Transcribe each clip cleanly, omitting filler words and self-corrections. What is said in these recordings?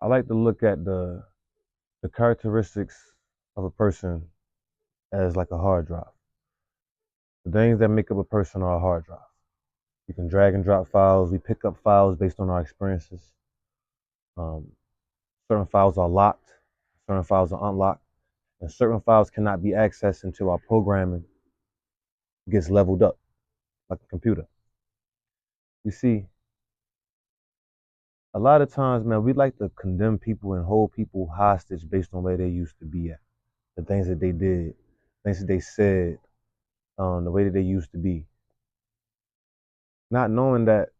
I like to look at the characteristics of a person as like a hard drive. The things that make up a person are a hard drive. You can drag and drop files. We pick up files based on our experiences. Um, certain files are locked, certain files are unlocked, and certain files cannot be accessed until our programming gets leveled up, like a computer. You see, a lot of times, man, we like to condemn people and hold people hostage based on where they used to be at, the things that they did, things that they said, the way that they used to be, not knowing that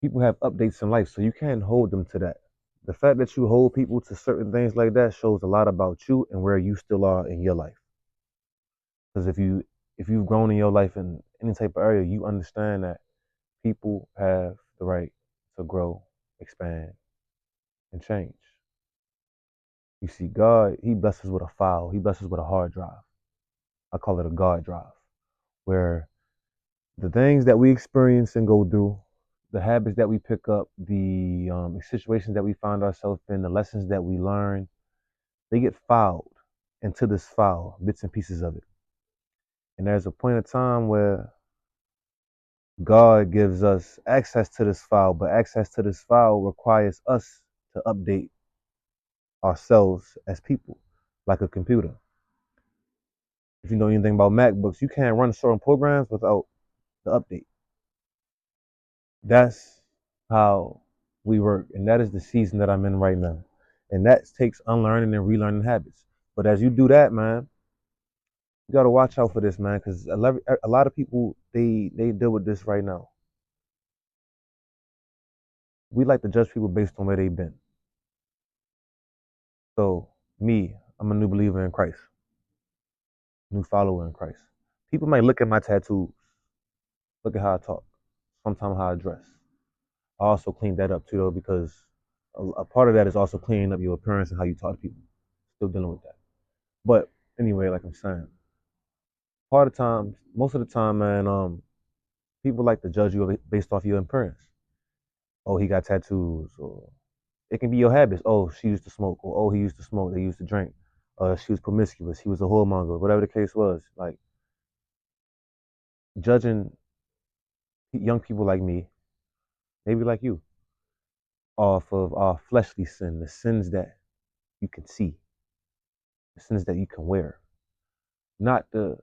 people have updates in life, so you can't hold them to that. The fact that you hold people to certain things like that shows a lot about you and where you still are in your life. Because if you've grown in your life in any type of area, you understand that people have the right to grow, expand, and change. You see, God, He blesses with a file. He blesses with a hard drive. I call it a God drive, where the things that we experience and go through, the habits that we pick up, the situations that we find ourselves in, the lessons that we learn, they get filed into this file, bits and pieces of it. And there's a point of time where God gives us access to this file, but access to this file requires us to update ourselves as people, like a computer. If you know anything about MacBooks, you can't run certain programs without the update. That's how we work, and that is the season that I'm in right now. And that takes unlearning and relearning habits. But as you do that, man, you gotta watch out for this, man, because a lot of people they deal with this right now. We like to judge people based on where they've been. So me, I'm a new believer in Christ, new follower in Christ. People might look at my tattoos, look at how I talk, sometimes how I dress. I also clean that up too, though, because a part of that is also cleaning up your appearance and how you talk to people. Still dealing with that. But anyway, like I'm saying, part of the time, most of the time, man, people like to judge you based off your appearance. Oh, he got tattoos, or it can be your habits. Oh, she used to smoke, or oh, he used to smoke. They used to drink. She was promiscuous. He was a whoremonger. Whatever the case was, like judging young people like me, maybe like you, off of our fleshly sin, the sins that you can see, the sins that you can wear, not the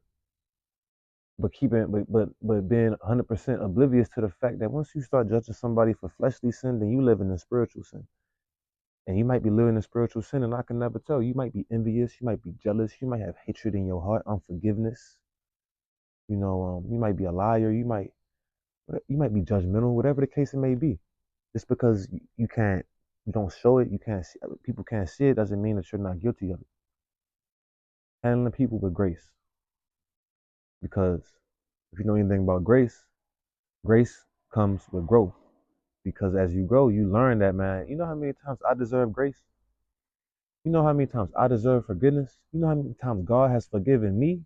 but keeping but being 100% oblivious to the fact that once you start judging somebody for fleshly sin, then you live in a spiritual sin. And you might be living in spiritual sin, and I can never tell. You might be envious, you might be jealous, you might have hatred in your heart, unforgiveness. You might be a liar, you might be judgmental, whatever the case it may be. Just because you don't show it, you can't see, people can't see it, doesn't mean that you're not guilty of it. Handling people with grace, because if you know anything about grace, grace comes with growth. Because as you grow, you learn that, man. You know how many times I deserve grace? You know how many times I deserve forgiveness? You know how many times God has forgiven me?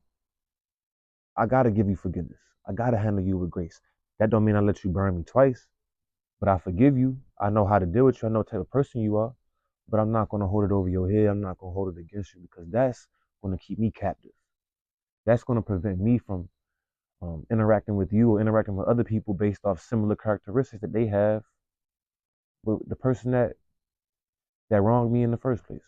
I gotta give you forgiveness. I gotta handle you with grace. That don't mean I let you burn me twice, but I forgive you. I know how to deal with you. I know what type of person you are, but I'm not gonna hold it over your head. I'm not gonna hold it against you because that's gonna keep me captive. That's gonna prevent me from interacting with you or interacting with other people based off similar characteristics that they have with the person that wronged me in the first place.